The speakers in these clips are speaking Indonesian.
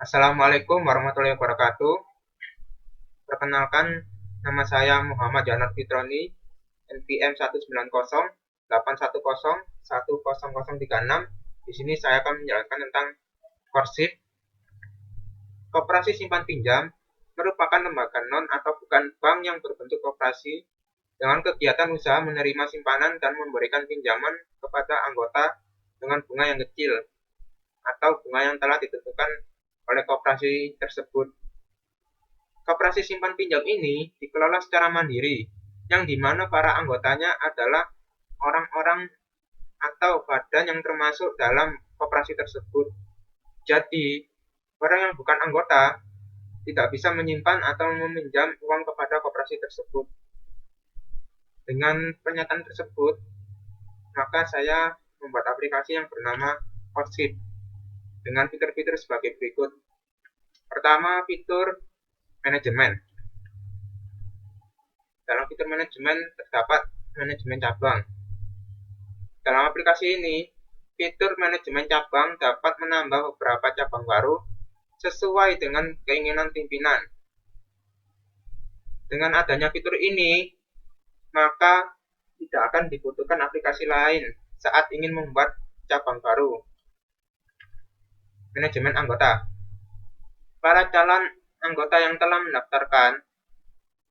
Assalamualaikum warahmatullahi wabarakatuh. Perkenalkan, nama saya Muhammad Janar Fitroni, NPM 19081010036. Di sini saya akan menjelaskan tentang Korsif. Koperasi simpan pinjam merupakan lembaga non atau bukan bank yang berbentuk koperasi dengan kegiatan usaha menerima simpanan dan memberikan pinjaman kepada anggota dengan bunga yang kecil atau bunga yang telah ditentukan oleh koperasi tersebut. Koperasi simpan pinjam ini dikelola secara mandiri, yang dimana para anggotanya adalah orang-orang atau badan yang termasuk dalam koperasi tersebut. Jadi, orang yang bukan anggota tidak bisa menyimpan atau meminjam uang kepada koperasi tersebut. Dengan pernyataan tersebut, maka saya membuat aplikasi yang bernama Korsif dengan fitur-fitur sebagai berikut. Pertama, fitur manajemen. Dalam fitur manajemen terdapat manajemen cabang. Dalam aplikasi ini, fitur manajemen cabang dapat menambah beberapa cabang baru sesuai dengan keinginan pimpinan. Dengan adanya fitur ini, maka tidak akan dibutuhkan aplikasi lain saat ingin membuat cabang baru. Manajemen anggota. Para calon anggota yang telah mendaftarkan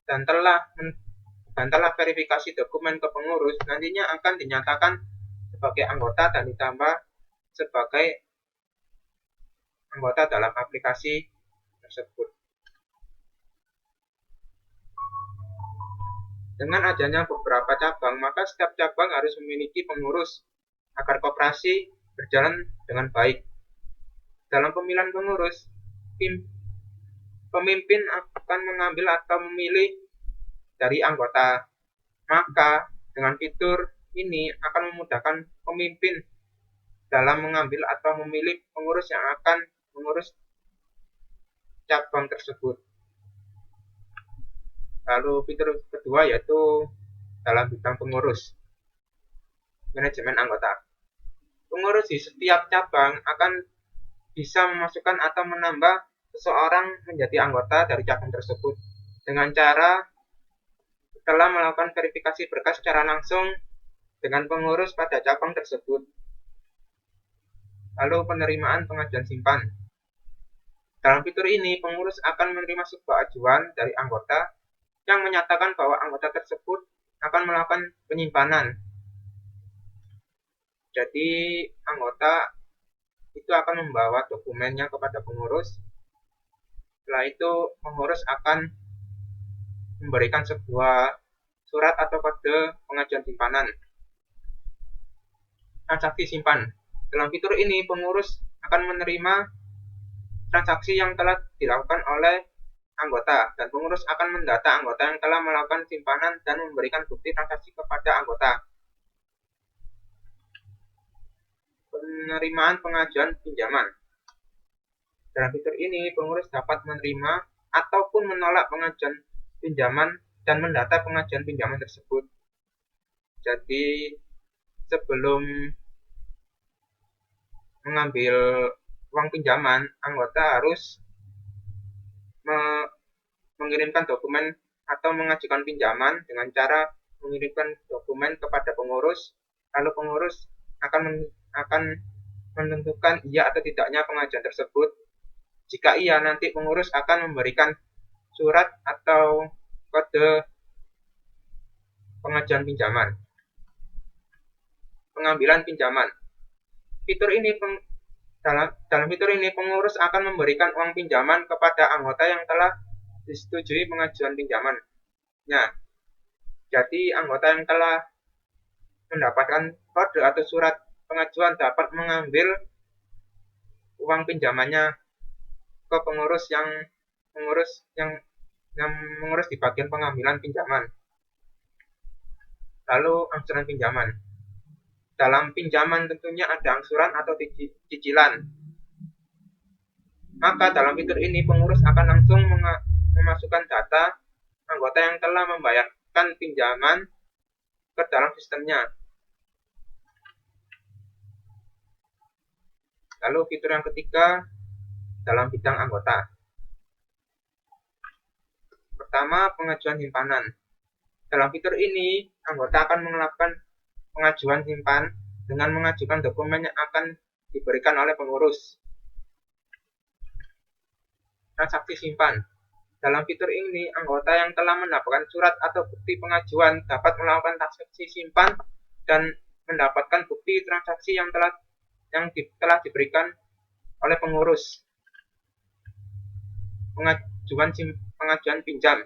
dan telah verifikasi dokumen ke pengurus nantinya akan dinyatakan sebagai anggota dan ditambah sebagai anggota dalam aplikasi tersebut. Dengan adanya beberapa cabang, maka setiap cabang harus memiliki pengurus agar koperasi berjalan dengan baik. Dalam pemilihan pengurus, pemimpin akan mengambil atau memilih dari anggota. Maka dengan fitur ini akan memudahkan pemimpin dalam mengambil atau memilih pengurus yang akan mengurus cabang tersebut. Lalu fitur kedua yaitu dalam bidang pengurus, manajemen anggota. Pengurus di setiap cabang akan bisa memasukkan atau menambah seseorang menjadi anggota dari cabang tersebut dengan cara telah melakukan verifikasi berkas secara langsung dengan pengurus pada cabang tersebut. Lalu penerimaan pengajuan simpan. Dalam fitur ini, pengurus akan menerima sebuah ajuan dari anggota yang menyatakan bahwa anggota tersebut akan melakukan penyimpanan. Jadi, anggota itu akan membawa dokumennya kepada pengurus. Setelah itu, pengurus akan memberikan sebuah surat atau kode pengajuan simpanan. Transaksi simpan. Dalam fitur ini, pengurus akan menerima transaksi yang telah dilakukan oleh anggota, dan pengurus akan mendata anggota yang telah melakukan simpanan dan memberikan bukti transaksi kepada anggota. Penerimaan pengajuan pinjaman. Dalam fitur ini, pengurus dapat menerima ataupun menolak pengajuan pinjaman dan mendata pengajuan pinjaman tersebut. Jadi, sebelum mengambil uang pinjaman, anggota harus mengirimkan dokumen atau mengajukan pinjaman dengan cara mengirimkan dokumen kepada pengurus, lalu pengurus akan menentukan iya atau tidaknya pengajuan tersebut. Jika iya, nanti pengurus akan memberikan surat atau kode pengajuan pinjaman. Pengambilan pinjaman. Dalam fitur ini pengurus akan memberikan uang pinjaman kepada anggota yang telah disetujui pengajuan pinjamannya. Jadi anggota yang telah mendapatkan kode atau surat pengajuan dapat mengambil uang pinjamannya ke pengurus yang mengurus di bagian pengambilan pinjaman. Lalu angsuran pinjaman. Dalam pinjaman tentunya ada angsuran atau cicilan. Maka dalam fitur ini pengurus akan langsung memasukkan data anggota yang telah membayarkan pinjaman ke dalam sistemnya. Lalu fitur yang ketiga dalam bidang anggota. Pertama, pengajuan simpanan. Dalam fitur ini, anggota akan melakukan pengajuan simpan dengan mengajukan dokumen yang akan diberikan oleh pengurus. Transaksi simpan. Dalam fitur ini, anggota yang telah mendapatkan surat atau bukti pengajuan dapat melakukan transaksi simpan dan mendapatkan bukti transaksi yang telah diberikan oleh pengurus. Pengajuan pinjam.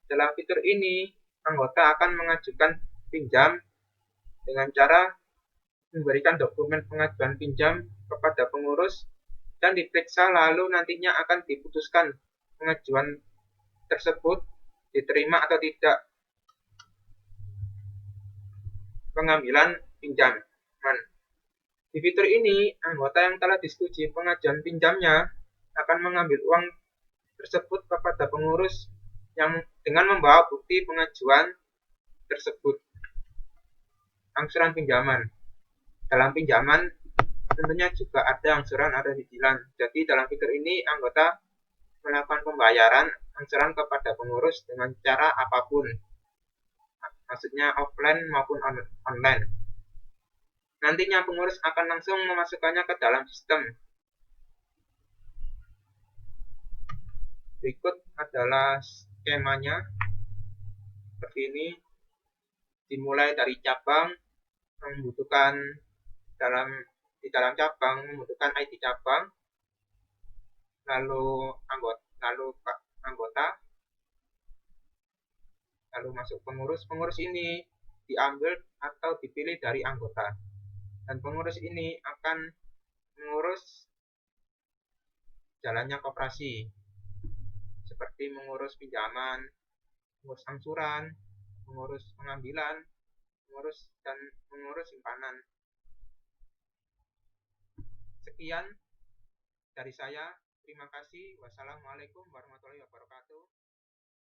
Dalam fitur ini, anggota akan mengajukan pinjam dengan cara memberikan dokumen pengajuan pinjam kepada pengurus dan diperiksa, lalu nantinya akan diputuskan pengajuan tersebut diterima atau tidak. Pengambilan pinjaman. Di fitur ini, anggota yang telah disetujui pengajuan pinjamnya akan mengambil uang tersebut kepada pengurus yang dengan membawa bukti pengajuan tersebut. Angsuran pinjaman. Dalam pinjaman tentunya juga ada angsuran, ada cicilan. Jadi dalam fitur ini anggota melakukan pembayaran angsuran kepada pengurus dengan cara apapun, maksudnya offline maupun online. Nantinya pengurus akan langsung memasukkannya ke dalam sistem. Berikut adalah skemanya seperti ini. Dimulai dari cabang, membutuhkan di dalam cabang membutuhkan ID cabang, lalu anggota, lalu masuk pengurus. Pengurus ini diambil atau dipilih dari anggota, dan pengurus ini akan mengurus jalannya koperasi, seperti mengurus pinjaman, mengurus angsuran, mengurus pengambilan, mengurus simpanan. Sekian dari saya. Terima kasih. Wassalamualaikum warahmatullahi wabarakatuh.